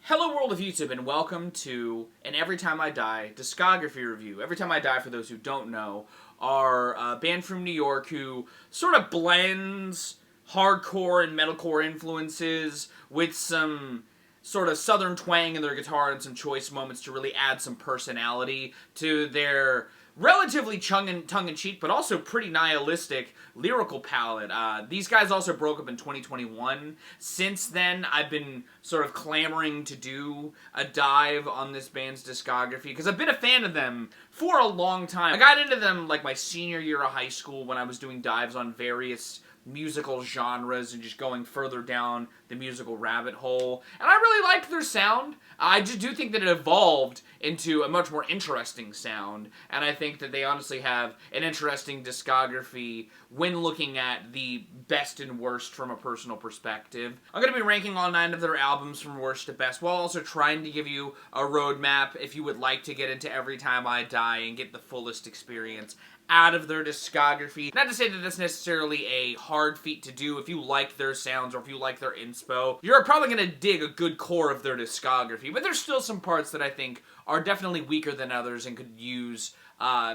Hello world of YouTube and welcome to an Every Time I Die discography review. Every Time I Die, for those who don't know, are a band from New York who sort of blends hardcore and metalcore influences with some sort of southern twang in their guitar and some choice moments to really add some personality to their relatively tongue-in-cheek, but also pretty nihilistic lyrical palette. These guys also broke up in 2021. Since then, I've been sort of clamoring to do a dive on this band's discography, because I've been a fan of them for a long time. I got into them like my senior year of high school when I was doing dives on various musical genres and just going further down the musical rabbit hole. And I really liked their sound. I just do think that it evolved into a much more interesting sound, and I think that they honestly have an interesting discography when looking at the best and worst from a personal perspective. I'm going to be ranking all 9 of their albums from worst to best, while also trying to give you a roadmap if you would like to get into Every Time I Die and get the fullest experience out of their discography. Not to say that that's necessarily a hard feat to do. If you like their sounds or if you like their inspo, you're probably going to dig a good core of their discography, but there's still some parts that I think are definitely weaker than others and could use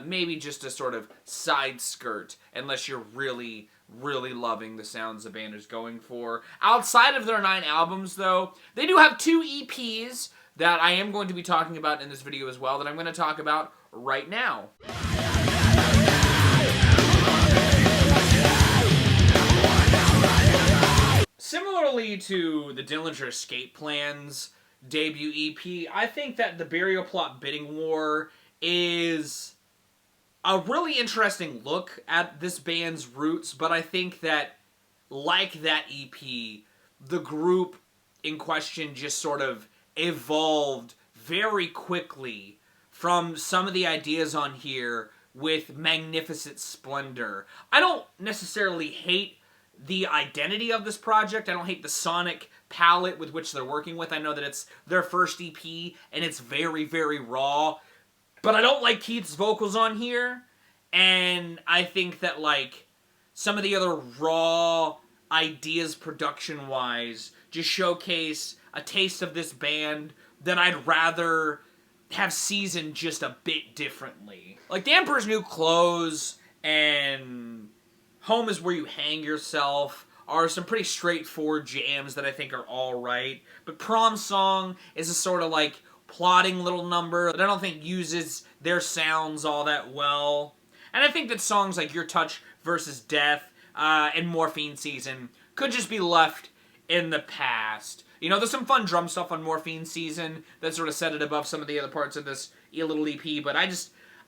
maybe just a sort of side skirt, unless you're really loving the sounds the band is going for. Outside of their 9 albums, though, they do have 2 EPs that I am going to be talking about in this video as well, that I'm going to talk about right now. Similarly to the Dillinger Escape Plan's debut EP, I think that the Burial Plot Bidding War is a really interesting look at this band's roots, but I think that, like that EP, the group in question just sort of evolved very quickly from some of the ideas on here with magnificent splendor. I don't necessarily hate the identity of this project. I don't hate the sonic palette with which they're working with. I know that it's their first EP and it's very raw, but I don't like Keith's vocals on here, and I think that like some of the other raw ideas production-wise just showcase a taste of this band that I'd rather have seasoned just a bit differently. Like The Emperor's New Clothes and Home Is Where You Hang Yourself are some pretty straightforward jams that I think are alright, but Prom Song is a sort of like plotting little number that I don't think uses their sounds all that well. And I think that songs like Your Touch versus Death and Morphine Season could just be left in the past. You know, there's some fun drum stuff on Morphine Season that sort of set it above some of the other parts of this little EP, but I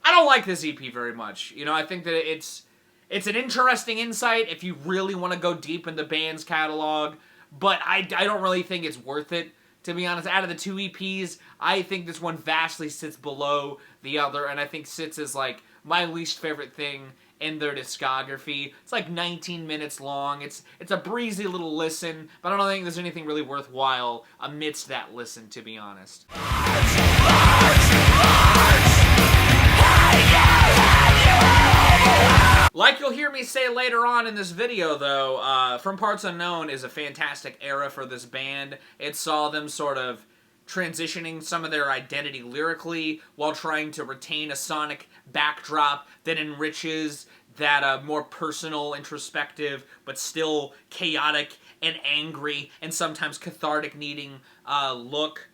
don't like this EP very much. You know, I think that it's an interesting insight if you really want to go deep in the band's catalog, but I don't really think it's worth it, to be honest. Out of the 2 EPs, I think this one vastly sits below the other, and I think sits as like my least favorite thing in their discography. It's like 19 minutes long. It's a breezy little listen, but I don't think there's anything really worthwhile amidst that listen, to be honest. Like you'll hear me say later on in this video, though, From Parts Unknown is a fantastic era for this band. It saw them sort of transitioning some of their identity lyrically while trying to retain a sonic backdrop that enriches that more personal, introspective, but still chaotic and angry and sometimes cathartic needing look.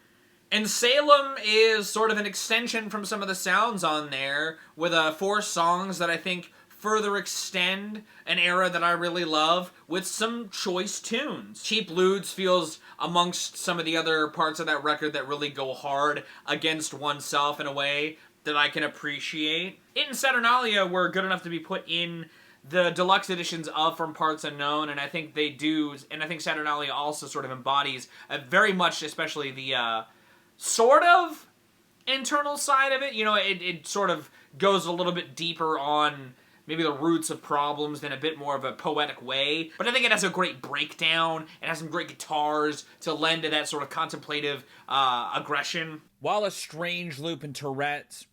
And Salem is sort of an extension from some of the sounds on there, with 4 songs that I think further extend an era that I really love with some choice tunes. Cheap Ludes feels amongst some of the other parts of that record that really go hard against oneself in a way that I can appreciate. It and Saturnalia were good enough to be put in the deluxe editions of From Parts Unknown, and I think they do, and I think Saturnalia also sort of embodies very much, especially the sort of internal side of it. You know, it sort of goes a little bit deeper on maybe the roots of problems in a bit more of a poetic way. But I think it has a great breakdown. It has some great guitars to lend to that sort of contemplative aggression. While a strange loop in that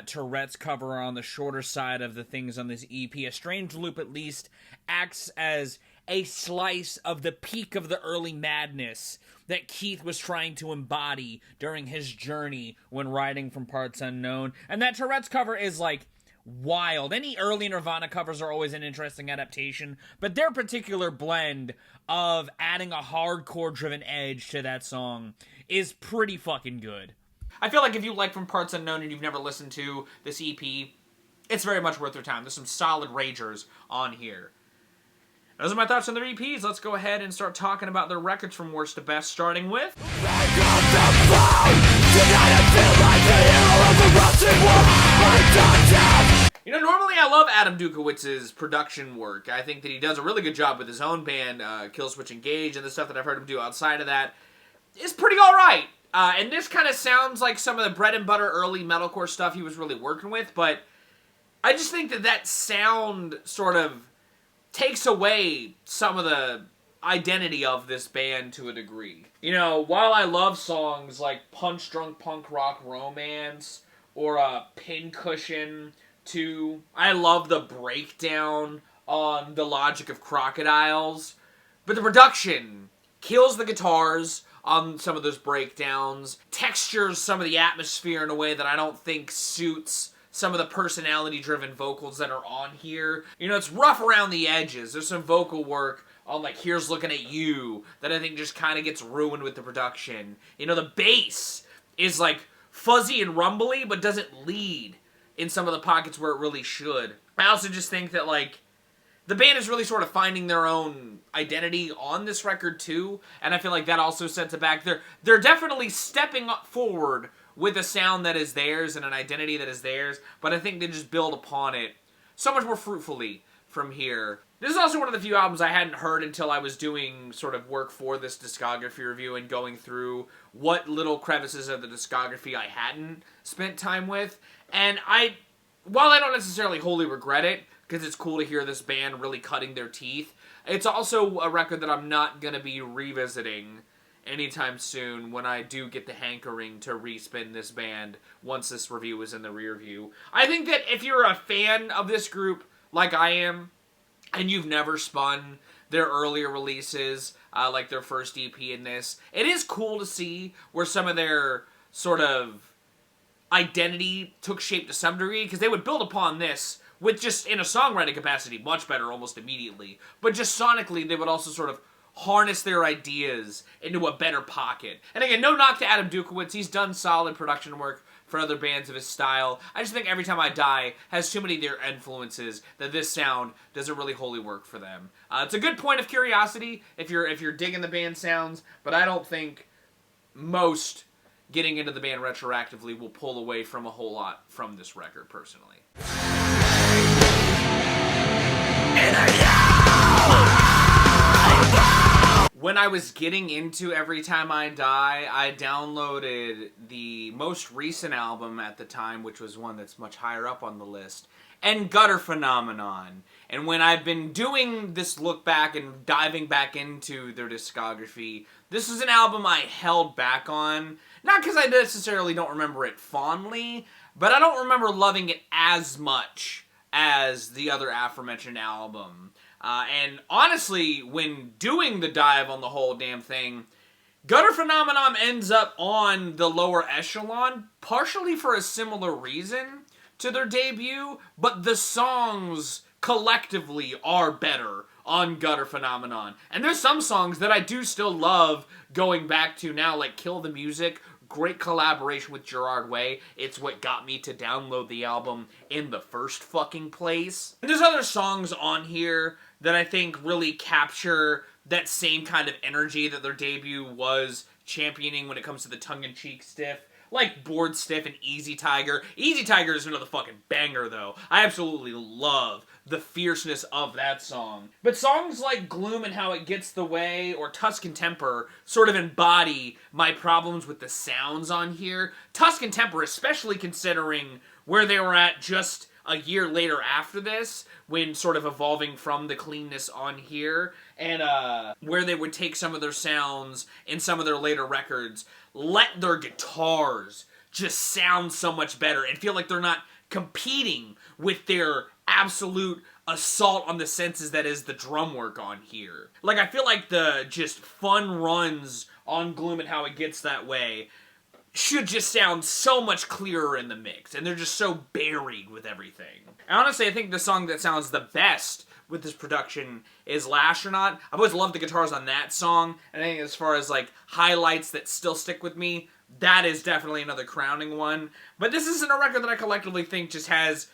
Tourette's cover are on the shorter side of the things on this EP, A Strange Loop at least acts as a slice of the peak of the early madness that Keith was trying to embody during his journey when writing from Parts Unknown. And that Tourette's cover is, like, wild. Any early Nirvana covers are always an interesting adaptation, but their particular blend of adding a hardcore-driven edge to that song is pretty fucking good. I feel like if you like From Parts Unknown and you've never listened to this EP, it's very much worth your time. There's some solid ragers on here. Those are my thoughts on their EPs. Let's go ahead and start talking about their records from worst to best, starting with... You know, normally I love Adam Dukowitz's production work. I think that he does a really good job with his own band, Killswitch Engage, and the stuff that I've heard him do outside of that is pretty alright. And this kind of sounds like some of the bread and butter early metalcore stuff he was really working with, but I just think that that sound sort of takes away some of the identity of this band to a degree. You know, while I love songs like Punch Drunk Punk Rock Romance or Pincushion 2, I love the breakdown on The Logic of Crocodiles, but the production kills the guitars on some of those breakdowns, textures some of the atmosphere in a way that I don't think suits some of the personality-driven vocals that are on here. You know, it's rough around the edges. There's some vocal work on, like, Here's Looking at You that I think just kind of gets ruined with the production. You know, the bass is, like, fuzzy and rumbly, but doesn't lead in some of the pockets where it really should. I also just think that, like, the band is really sort of finding their own identity on this record, too, and I feel like that also sets it back. They're definitely stepping up forward with a sound that is theirs and an identity that is theirs, but I think they just build upon it so much more fruitfully from here. This is also one of the few albums I hadn't heard until I was doing sort of work for this discography review and going through what little crevices of the discography I hadn't spent time with. And while I don't necessarily wholly regret it, because it's cool to hear this band really cutting their teeth, it's also a record that I'm not going to be revisiting anytime soon when I do get the hankering to respin this band once this review is in the rear view. I think that if you're a fan of this group like I am, and you've never spun their earlier releases, like their first EP in this, it is cool to see where some of their sort of identity took shape to some degree, because they would build upon this with just, in a songwriting capacity, much better almost immediately. But just sonically, they would also sort of harness their ideas into a better pocket. And again, no knock to Adam Dukowitz. He's done solid production work for other bands of his style. I just think Every Time I Die has too many of their influences that this sound doesn't really wholly work for them. It's a good point of curiosity if you're digging the band sounds, but I don't think most getting into the band retroactively will pull away from a whole lot from this record, personally. When I was getting into Every Time I Die, I downloaded the most recent album at the time, which was one that's much higher up on the list, and Gutter Phenomenon. And when I've been doing this look back and diving back into their discography, this is an album I held back on. Not because I necessarily don't remember it fondly, but I don't remember loving it as much as the other aforementioned album. And honestly, when doing the dive on the whole damn thing, Gutter Phenomenon ends up on the lower echelon, partially for a similar reason to their debut, but the songs collectively are better on Gutter Phenomenon. And there's some songs that I do still love going back to now, like Kill the Music. Great collaboration with Gerard Way. It's what got me to download the album in the first fucking place. And there's other songs on here that I think really capture that same kind of energy that their debut was championing when it comes to the tongue-in-cheek stiff. Like Bored Stiff and Easy Tiger. Easy Tiger is another fucking banger, though. I absolutely love the fierceness of that song. But songs like Gloom and How It Gets the Way or Tuscan Temper sort of embody my problems with the sounds on here. Tuscan Temper, especially considering where they were at just a year later after this, when sort of evolving from the cleanness on here, and where they would take some of their sounds in some of their later records, let their guitars just sound so much better and feel like they're not competing with their absolute assault on the senses that is the drum work on here. Like, I feel like the just fun runs on Gloom and How It Gets That Way should just sound so much clearer in the mix, and they're just so buried with everything. And honestly, I think the song that sounds the best with this production is Lastronaut. I've always loved the guitars on that song, and I think as far as, like, highlights that still stick with me, that is definitely another crowning one. But this isn't a record that I collectively think just has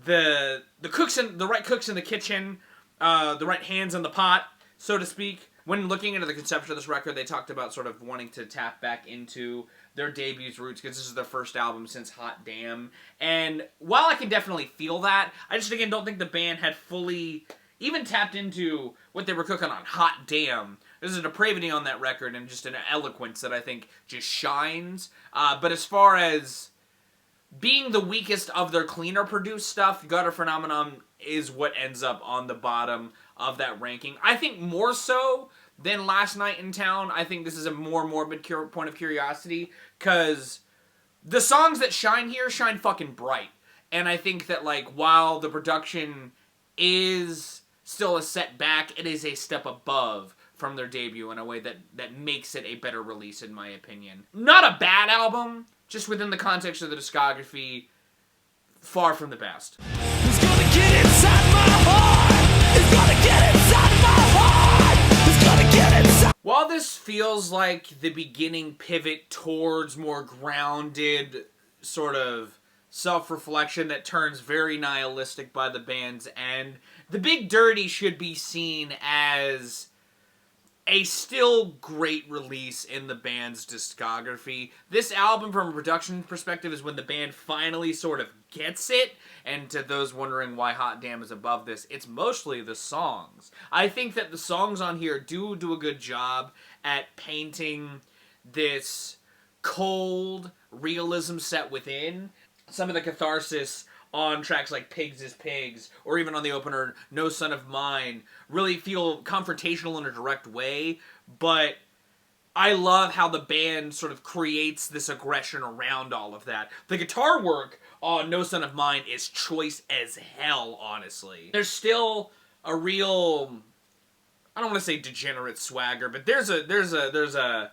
the right cooks in the kitchen, the right hands in the pot, so to speak. When looking into the conception of this record, they talked about sort of wanting to tap back into their debut's roots, because this is their first album since Hot Damn. And while I can definitely feel that, I just, again, don't think the band had fully even tapped into what they were cooking on Hot Damn. There's a depravity on that record and just an eloquence that I think just shines. But as far as being the weakest of their cleaner produced stuff, Gutter Phenomenon is what ends up on the bottom of that ranking. I think more so than Last Night in Town. I think this is a more morbid point of curiosity, because the songs that shine here shine fucking bright. And I think that, like, while the production is still a setback, it is a step above from their debut in a way that makes it a better release, in my opinion. Not a bad album, just within the context of the discography, far from the best. It's gonna get inside my heart. It's gonna get inside my heart. It's gonna get inside. While this feels like the beginning pivot towards more grounded sort of self-reflection that turns very nihilistic by the band's end, The Big Dirty should be seen as a still great release in the band's discography. This album, from a production perspective, is when the band finally sort of gets it, and to those wondering why Hot Damn is above this, it's mostly the songs. I think that the songs on here do a good job at painting this cold realism set within. Some of the catharsis on tracks like Pigs is Pigs, or even on the opener, No Son of Mine, really feel confrontational in a direct way, but I love how the band sort of creates this aggression around all of that. The guitar work on No Son of Mine is choice as hell, honestly. There's still a real, I don't want to say degenerate swagger, but there's a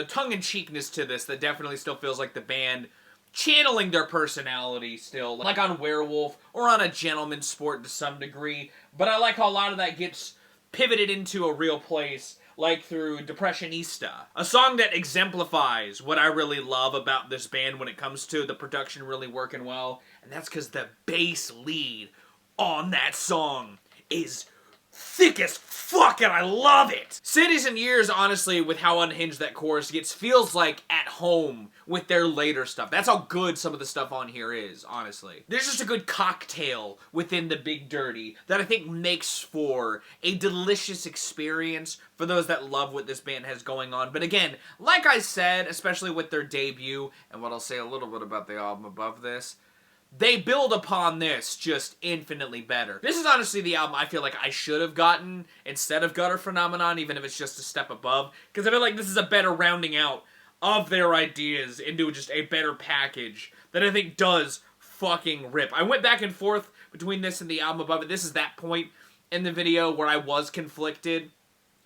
tongue-in-cheekness to this that definitely still feels like the band channeling their personality still, like on Werewolf, or on A Gentleman's Sport to some degree, but I like how a lot of that gets pivoted into a real place, like through Depressionista, a song that exemplifies what I really love about this band when it comes to the production really working well, and that's because the bass lead on that song is thick as fuck, and I love it! Cities and Years, honestly, with how unhinged that chorus gets, feels like at home with their later stuff. That's how good some of the stuff on here is, honestly. There's just a good cocktail within The Big Dirty that I think makes for a delicious experience for those that love what this band has going on. But again, like I said, especially with their debut, and what I'll say a little bit about the album above this, they build upon this just infinitely better. This is honestly the album I feel like I should have gotten instead of Gutter Phenomenon, even if it's just a step above, because I feel like this is a better rounding out of their ideas into just a better package that I think does fucking rip. I went back and forth between this and the album above it. This is that point in the video where I was conflicted.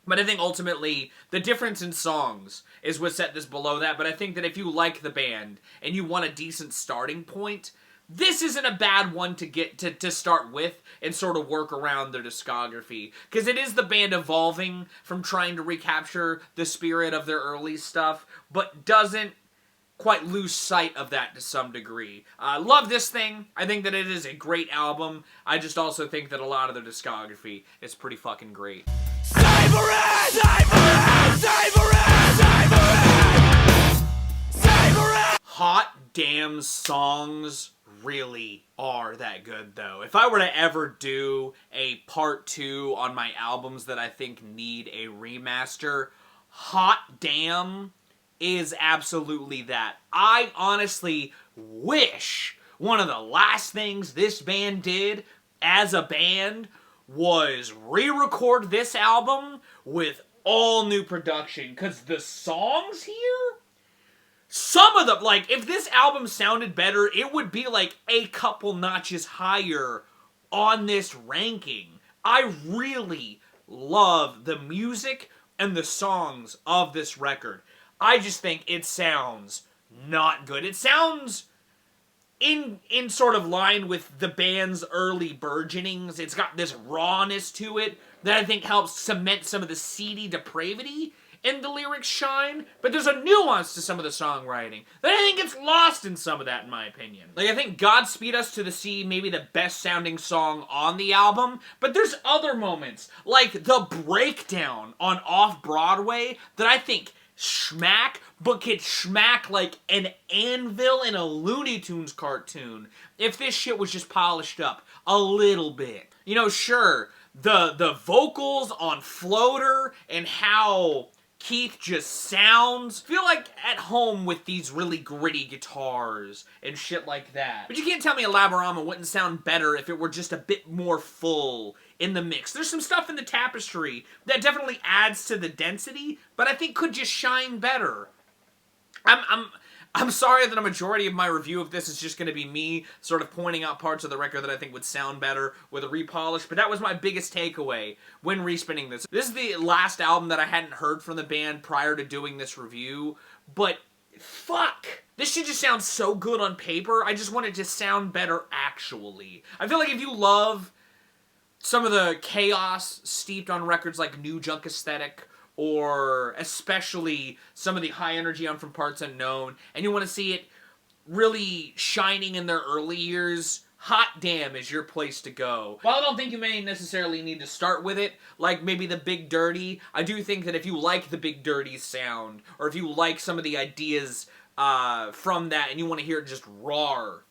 But I think ultimately, the difference in songs is what set this below that. But I think that if you like the band and you want a decent starting point, this isn't a bad one to get to start with and sort of work around their discography. Because it is the band evolving from trying to recapture the spirit of their early stuff, but doesn't quite lose sight of that to some degree. Love this thing. I think that it is a great album. I just also think that a lot of their discography is pretty fucking great. Savor it! Savor it! Savor it! Savor it! Savor it! Hot Damn songs really are that good, though. If I were to ever do a part 2 on my albums that I think need a remaster, Hot Damn is absolutely that. I honestly wish one of the last things this band did as a band was re-record this album with all new production, because the songs here, some of them, like, if this album sounded better, it would be like a couple notches higher on this ranking. I really love the music and the songs of this record. I just think it sounds not good. It sounds in sort of line with the band's early burgeonings. It's got this rawness to it that I think helps cement some of the seedy depravity in the lyrics shine, but there's a nuance to some of the songwriting that I think gets lost in some of that, in my opinion. Like, I think Godspeed Us to the Sea may be the best sounding song on the album, but there's other moments, like the breakdown on Off-Broadway, that I think smack, but could smack like an anvil in a Looney Tunes cartoon if this shit was just polished up a little bit. You know, sure, the vocals on Floater and how Keith just sounds, feel like at home with these really gritty guitars and shit like that. But you can't tell me Elaborama wouldn't sound better if it were just a bit more full in the mix. There's some stuff in the Tapestry that definitely adds to the density, but I think could just shine better. I'm sorry that a majority of my review of this is just going to be me sort of pointing out parts of the record that I think would sound better with a repolish, but that was my biggest takeaway when respinning this. This is the last album that I hadn't heard from the band prior to doing this review, but fuck! This shit just sounds so good on paper, I just want it to sound better actually. I feel like if you love some of the chaos steeped on records like New Junk Aesthetic, or especially some of the high energy on From Parts Unknown, and you want to see it really shining in their early years, Hot Damn is your place to go. While I don't think you may necessarily need to start with it, like maybe the Big Dirty, I do think that if you like the Big Dirty sound, or if you like some of the ideas from that, and you want to hear it just roar,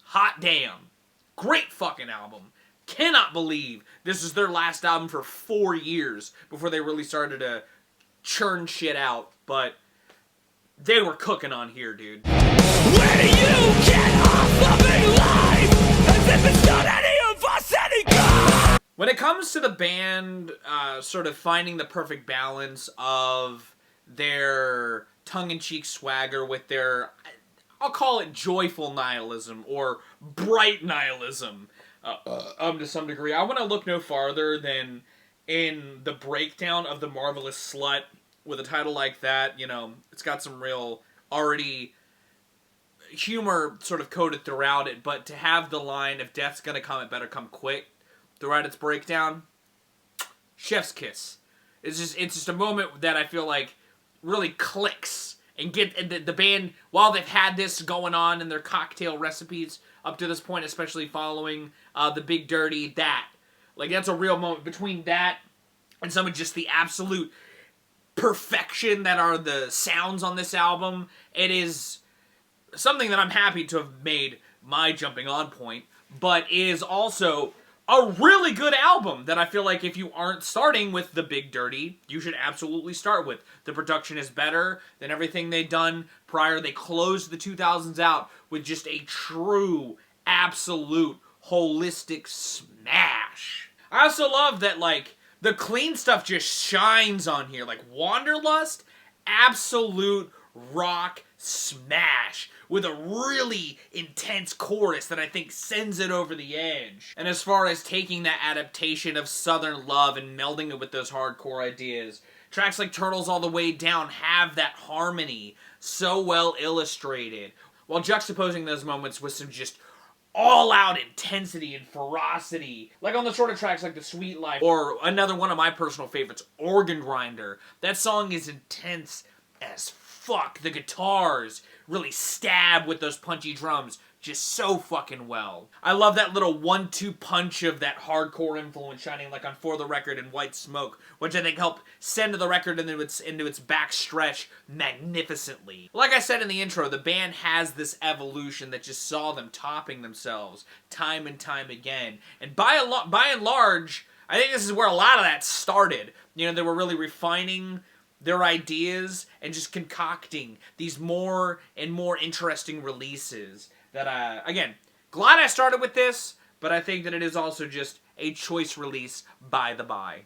Hot Damn. Great fucking album. Cannot believe this is their last album for 4 years before they really started to churn shit out, but they were cooking on here, dude. Where do you get off loving life as if it's not any of us any good? When it comes to the band sort of finding the perfect balance of their tongue-in-cheek swagger with their, I'll call it joyful nihilism or bright nihilism, to some degree, I want to look no farther than in the breakdown of The Marvelous Slut with a title like that. You know, it's got some real already humor sort of coded throughout it, but to have the line, if death's gonna come, it better come quick, throughout its breakdown, chef's kiss. It's just a moment that I feel like really clicks and get the band, while they've had this going on in their cocktail recipes up to this point, especially following the Big Dirty, that's a real moment between that and some of just the absolute perfection that are the sounds on this album. It is something that I'm happy to have made my jumping on point, but is also a really good album that I feel like if you aren't starting with the Big Dirty, you should absolutely start with. The production is better than everything they'd done prior. They closed the 2000s out with just a true, absolute, holistic smash. I also love that, like, the clean stuff just shines on here. Like, Wanderlust, absolute rock smash with a really intense chorus that I think sends it over the edge. And as far as taking that adaptation of Southern love and melding it with those hardcore ideas, tracks like Turtles All the Way Down have that harmony so well illustrated, while juxtaposing those moments with some just all-out intensity and ferocity. Like on the shorter tracks like The Sweet Life, or another one of my personal favorites, Organ Grinder. That song is intense as fuck. The guitars really stab with those punchy drums just so fucking well. I love that little 1-2 punch of that hardcore influence shining like on For the Record and White Smoke, which I think helped send the record into its back stretch magnificently. Like I said in the intro, the band has this evolution that just saw them topping themselves time and time again. And by and large, I think this is where a lot of that started. You know, they were really refining their ideas and just concocting these more and more interesting releases that, again, glad I started with this, but I think that it is also just a choice release by the by.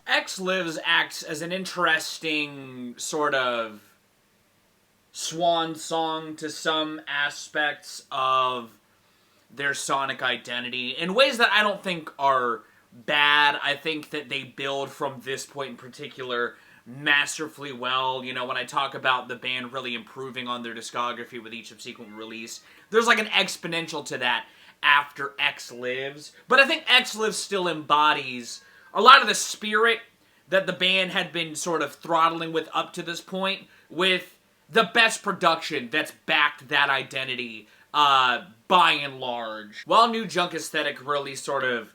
X Lives acts as an interesting sort of swan song to some aspects of their sonic identity in ways that I don't think are bad. I think that they build from this point in particular masterfully well. You know, when I talk about the band really improving on their discography with each subsequent release, there's like an exponential to that after X Lives. But I think X Lives still embodies a lot of the spirit that the band had been sort of throttling with up to this point, with the best production that's backed that identity by and large. While New Junk Aesthetic really sort of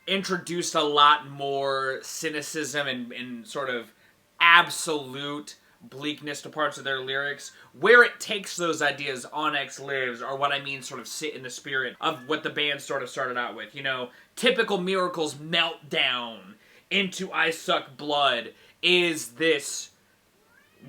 introduced a lot more cynicism and sort of absolute bleakness to parts of their lyrics, where it takes those ideas on X Lives are what I mean sort of sit in the spirit of what the band sort of started out with. You know, typical Miracles meltdown into I Suck Blood is this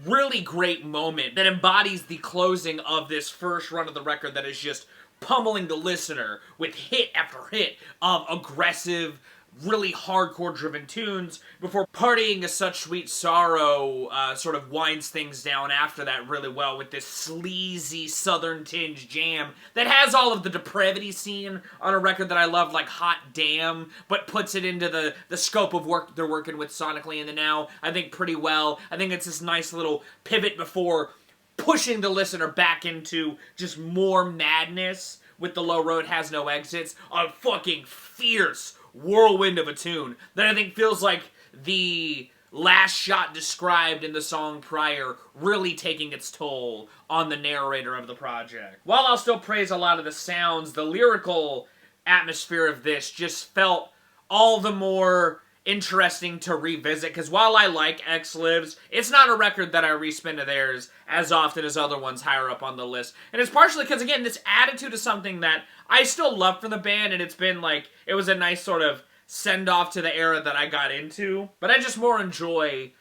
really great moment that embodies the closing of this first run of the record that is just pummeling the listener with hit after hit of aggressive, really hardcore driven tunes before Partying Is Such Sweet Sorrow sort of winds things down after that really well with this sleazy southern tinge jam that has all of the depravity scene on a record that I love, like Hot Damn, but puts it into the scope of work they're working with sonically in the now, I think, pretty well. I think it's this nice little pivot before pushing the listener back into just more madness with The Low Road Has No Exits. A fucking fierce whirlwind of a tune that I think feels like the last shot described in the song prior really taking its toll on the narrator of the project. While I'll still praise a lot of the sounds, the lyrical atmosphere of this just felt all the more interesting to revisit, because while I like X Lives, it's not a record that I respin to theirs as often as other ones higher up on the list. And it's partially because, again, this attitude is something that I still love from the band, and it's been like, it was a nice sort of send-off to the era that I got into. But I just more enjoy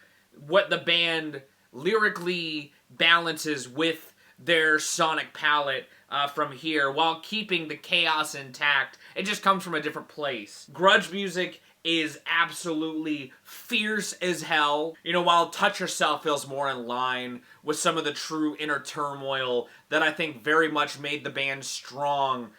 what the band lyrically balances with their sonic palette from here, while keeping the chaos intact. It just comes from a different place. Grudge music is absolutely fierce as hell. You know, while Touch Yourself feels more in line with some of the true inner turmoil that I think very much made the band strong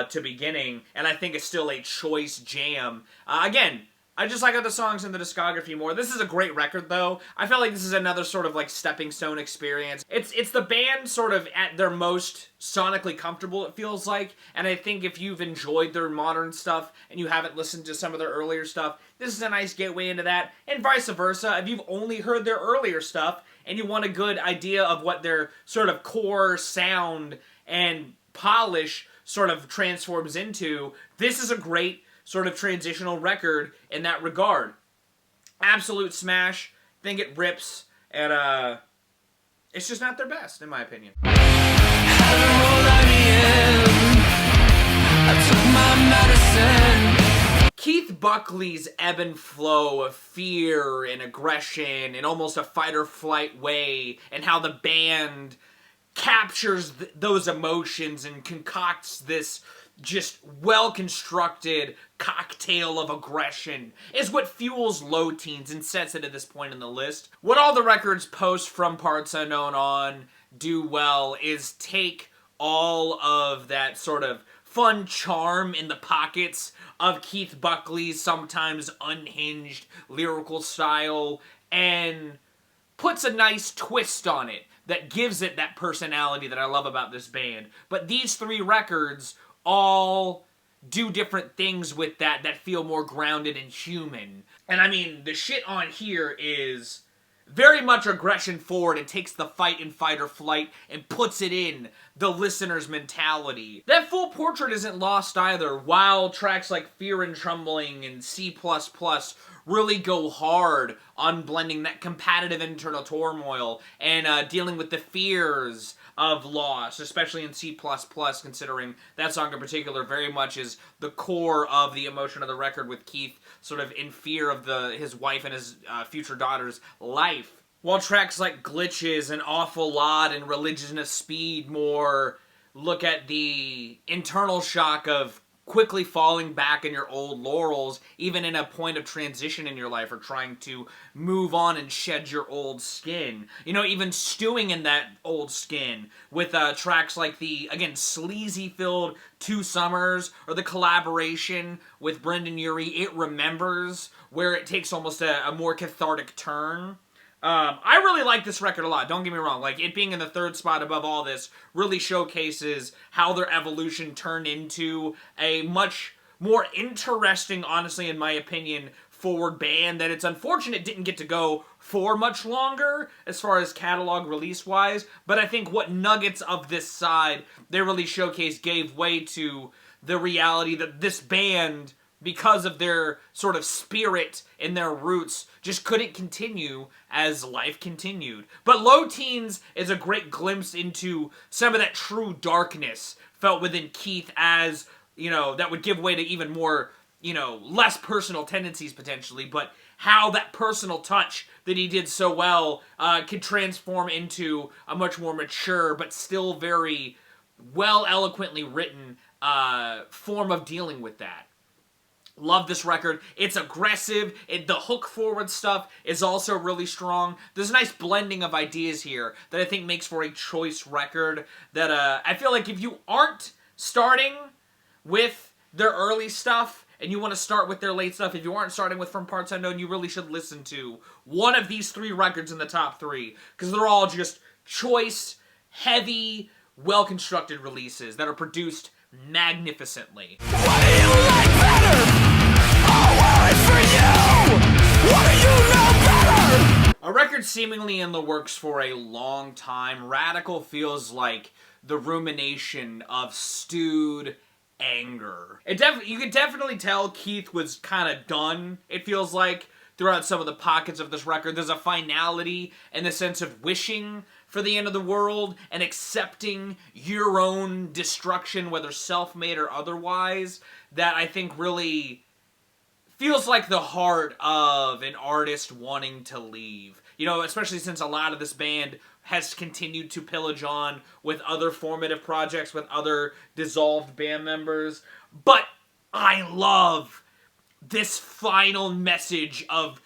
to beginning, and I think it's still a choice jam. Again, I just like other songs in the discography more. This is a great record, though. I feel like this is another sort of like stepping stone experience. It's the band sort of at their most sonically comfortable, it feels like. And I think if you've enjoyed their modern stuff and you haven't listened to some of their earlier stuff, this is a nice gateway into that. And vice versa, if you've only heard their earlier stuff and you want a good idea of what their sort of core sound and polish sort of transforms into, this is a great sort of transitional record in that regard. Absolute smash. Think it rips, and it's just not their best, in my opinion. Keith Buckley's ebb and flow of fear and aggression in almost a fight-or-flight way, and how the band captures those emotions and concocts this just well-constructed cocktail of aggression is what fuels Low Teens and sets it at this point in the list. What all the records post from Parts Unknown on do well is take all of that sort of fun charm in the pockets of Keith Buckley's sometimes unhinged lyrical style and puts a nice twist on it that gives it that personality that I love about this band. But these three records all do different things with that feel more grounded and human. And I mean, the shit on here is very much aggression forward and takes the fight in fight or flight and puts it in the listener's mentality. That full portrait isn't lost either, while tracks like Fear and Trembling and C++ really go hard on blending that competitive internal turmoil and dealing with the fears of loss, especially in C++, considering that song in particular very much is the core of the emotion of the record, with Keith sort of in fear of his wife and his future daughter's life. While tracks like Glitches and Awful Lot and Religionist Speed more look at the internal shock of quickly falling back in your old laurels, even in a point of transition in your life, or trying to move on and shed your old skin. You know, even stewing in that old skin with tracks like the, again, sleazy-filled Two Summers, or the collaboration with Brendan Urie, It Remembers, where it takes almost a more cathartic turn. I really like this record a lot, don't get me wrong. Like, it being in the third spot above all this really showcases how their evolution turned into a much more interesting, honestly, in my opinion, forward band, that it's unfortunate didn't get to go for much longer as far as catalog release-wise, but I think what nuggets of this side they really showcased gave way to the reality that this band, because of their sort of spirit and their roots, just couldn't continue as life continued. But Low Teens is a great glimpse into some of that true darkness felt within Keith, as, you know, that would give way to even more, you know, less personal tendencies potentially, but how that personal touch that he did so well could transform into a much more mature but still very well eloquently written form of dealing with that. Love this record. It's aggressive. The hook-forward stuff is also really strong. There's a nice blending of ideas here that I think makes for a choice record that I feel like if you aren't starting with their early stuff and you want to start with their late stuff, if you aren't starting with From Parts Unknown, you really should listen to one of these three records in the top three, because they're all just choice, heavy, well-constructed releases that are produced magnificently. What do you like better? I'll wear it for you! What do you know better? A record seemingly in the works for a long time, Radical feels like the rumination of stewed anger. You could definitely tell Keith was kind of done, it feels like, throughout some of the pockets of this record. There's a finality in the sense of wishing for the end of the world and accepting your own destruction, whether self-made or otherwise, that I think really feels like the heart of an artist wanting to leave. You know, especially since a lot of this band has continued to pillage on with other formative projects, with other dissolved band members. But I love this final message of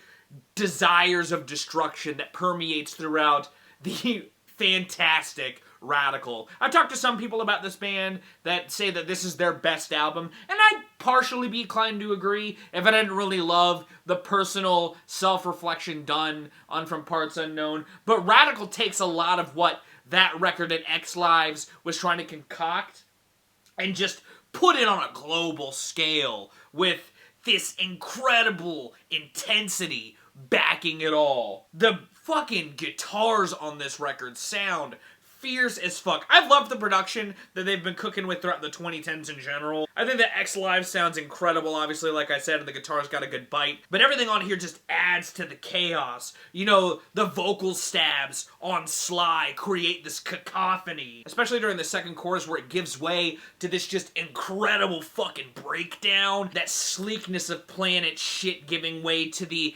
desires of destruction that permeates throughout the fantastic Radical. I've talked to some people about this band that say that this is their best album, and I'd partially be inclined to agree if I didn't really love the personal self-reflection done on From Parts Unknown. But Radical takes a lot of what that record and X Lives was trying to concoct and just put it on a global scale with this incredible intensity backing it all. The fucking guitars on this record sound fierce as fuck. I've loved the production that they've been cooking with throughout the 2010s in general. I think that X Live sounds incredible, obviously, like I said, and the guitar's got a good bite. But everything on here just adds to the chaos. You know, the vocal stabs on Sly create this cacophony. Especially during the second chorus where it gives way to this just incredible fucking breakdown. That sleekness of Planet Shit giving way to the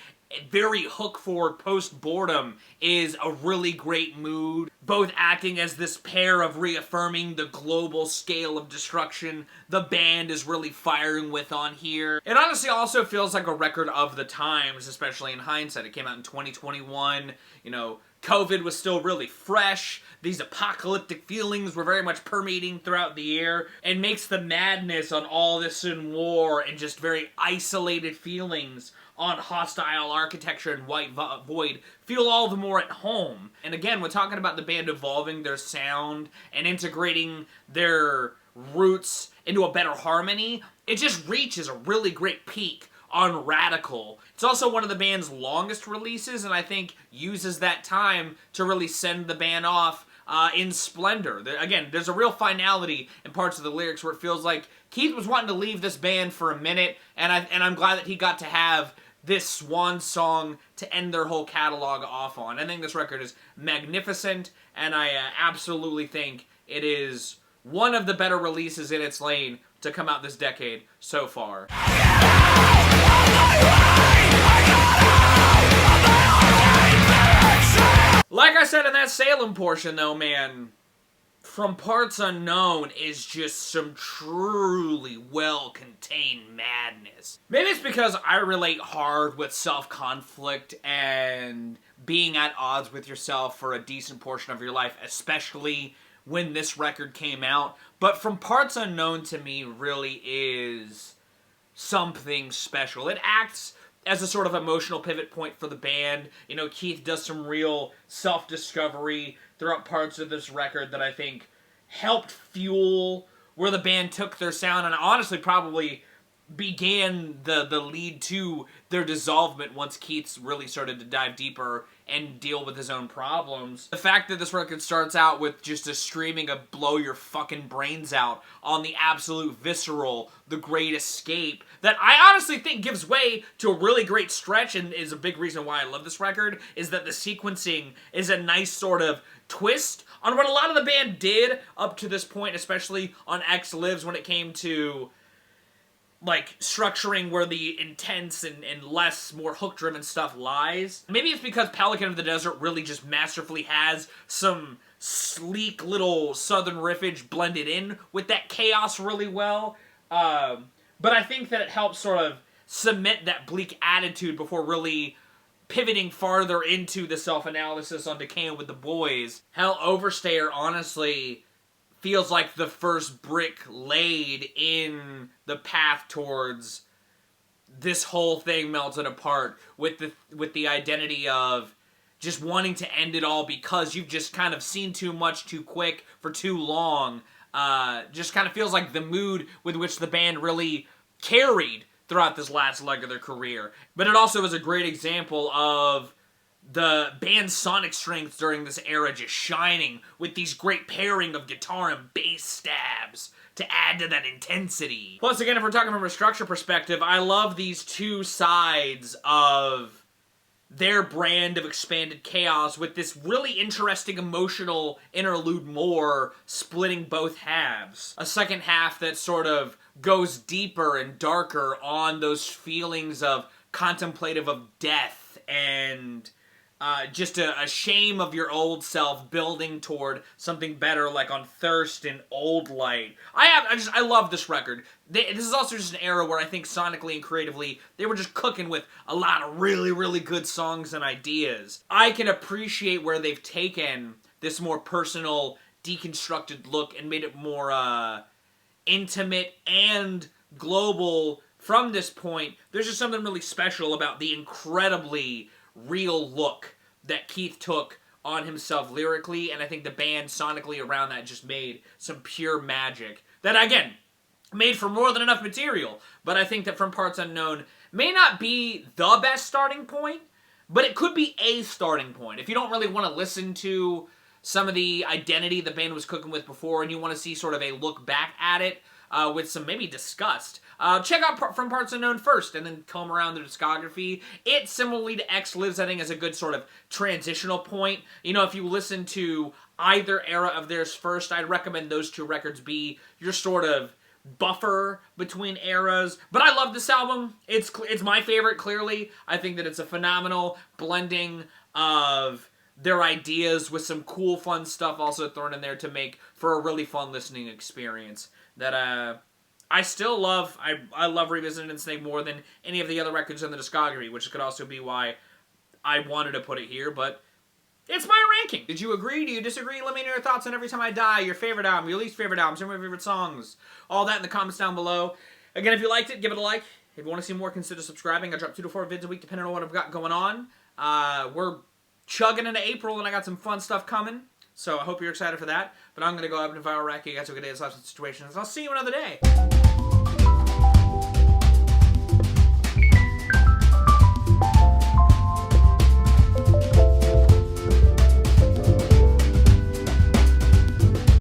very hook-forward post-boredom is a really great mood, both acting as this pair of reaffirming the global scale of destruction the band is really firing with on here. It honestly also feels like a record of the times, especially in hindsight. It came out in 2021, you know, COVID was still really fresh, these apocalyptic feelings were very much permeating throughout the air, and makes the madness on All This in War and just very isolated feelings on Hostile Architecture and White Void feel all the more at home. And again, we're talking about the band evolving their sound and integrating their roots into a better harmony. It just reaches a really great peak on Radical. It's also one of the band's longest releases, and I think uses that time to really send the band off in splendor. Again, there's a real finality in parts of the lyrics where it feels like Keith was wanting to leave this band for a minute, and I'm glad that he got to have this swan song to end their whole catalog off on. I think this record is magnificent, and I absolutely think it is one of the better releases in its lane to come out this decade so far. Like I said in that Salem portion, though, man, From Parts Unknown is just some truly well-contained madness. Maybe it's because I relate hard with self-conflict and being at odds with yourself for a decent portion of your life, especially when this record came out. But From Parts Unknown to me really is something special. It acts as a sort of emotional pivot point for the band. You know, Keith does some real self-discovery throughout parts of this record that I think helped fuel where the band took their sound, and honestly probably began the lead to their dissolvement once Keith's really started to dive deeper and deal with his own problems. The fact that this record starts out with just a streaming of blow your fucking brains out on the absolute visceral The Great Escape, that I honestly think gives way to a really great stretch and is a big reason why I love this record, is that the sequencing is a nice sort of twist on what a lot of the band did up to this point, especially on X Lives when it came to like structuring where the intense and less, more hook-driven stuff lies. Maybe it's because Pelican of the Desert really just masterfully has some sleek little southern riffage blended in with that chaos really well. But I think that it helps sort of cement that bleak attitude before really pivoting farther into the self-analysis on Decaying with the Boys. Hell, Overstayer honestly feels like the first brick laid in the path towards this whole thing melted apart with the identity of just wanting to end it all because you've just kind of seen too much too quick for too long. Just kind of feels like the mood with which the band really carried throughout this last leg of their career. But it also is a great example of the band's sonic strength during this era just shining with these great pairing of guitar and bass stabs to add to that intensity. Plus, again, if we're talking from a structure perspective, I love these two sides of their brand of expanded chaos with this really interesting emotional interlude more splitting both halves. A second half that sort of goes deeper and darker on those feelings of contemplative of death and just a shame of your old self building toward something better, like on Thirst and Old Light. I love this record. This is also just an era where I think sonically and creatively, they were just cooking with a lot of really, really good songs and ideas. I can appreciate where they've taken this more personal, deconstructed look and made it more intimate and global from this point. There's just something really special about the incredibly real look that Keith took on himself lyrically, and I think the band sonically around that just made some pure magic that, again, made for more than enough material. But I think that From Parts Unknown may not be the best starting point, but it could be a starting point. If you don't really want to listen to some of the identity the band was cooking with before and you want to see sort of a look back at it with some maybe disgust, check out From Parts Unknown first, and then come around the discography. It, similarly to X Lives, I think is a good sort of transitional point. You know, if you listen to either era of theirs first, I'd recommend those two records be your sort of buffer between eras. But I love this album. It's my favorite, clearly. I think that it's a phenomenal blending of their ideas with some cool, fun stuff also thrown in there to make for a really fun listening experience that I still love. I love revisiting Snake more than any of the other records in the discography, which could also be why I wanted to put it here, but it's my ranking. Did you agree? Do you disagree? Let me know your thoughts on Every Time I Die, your favorite album, your least favorite album, some of your favorite songs, all that in the comments down below. Again, if you liked it, give it a like. If you want to see more, consider subscribing. I drop 2 to 4 vids a week depending on what I've got going on. We're chugging into April, and I got some fun stuff coming. So I hope you're excited for that. But I'm going to go up and fire rack. You guys have a good day. Lots of situations. I'll see you another day.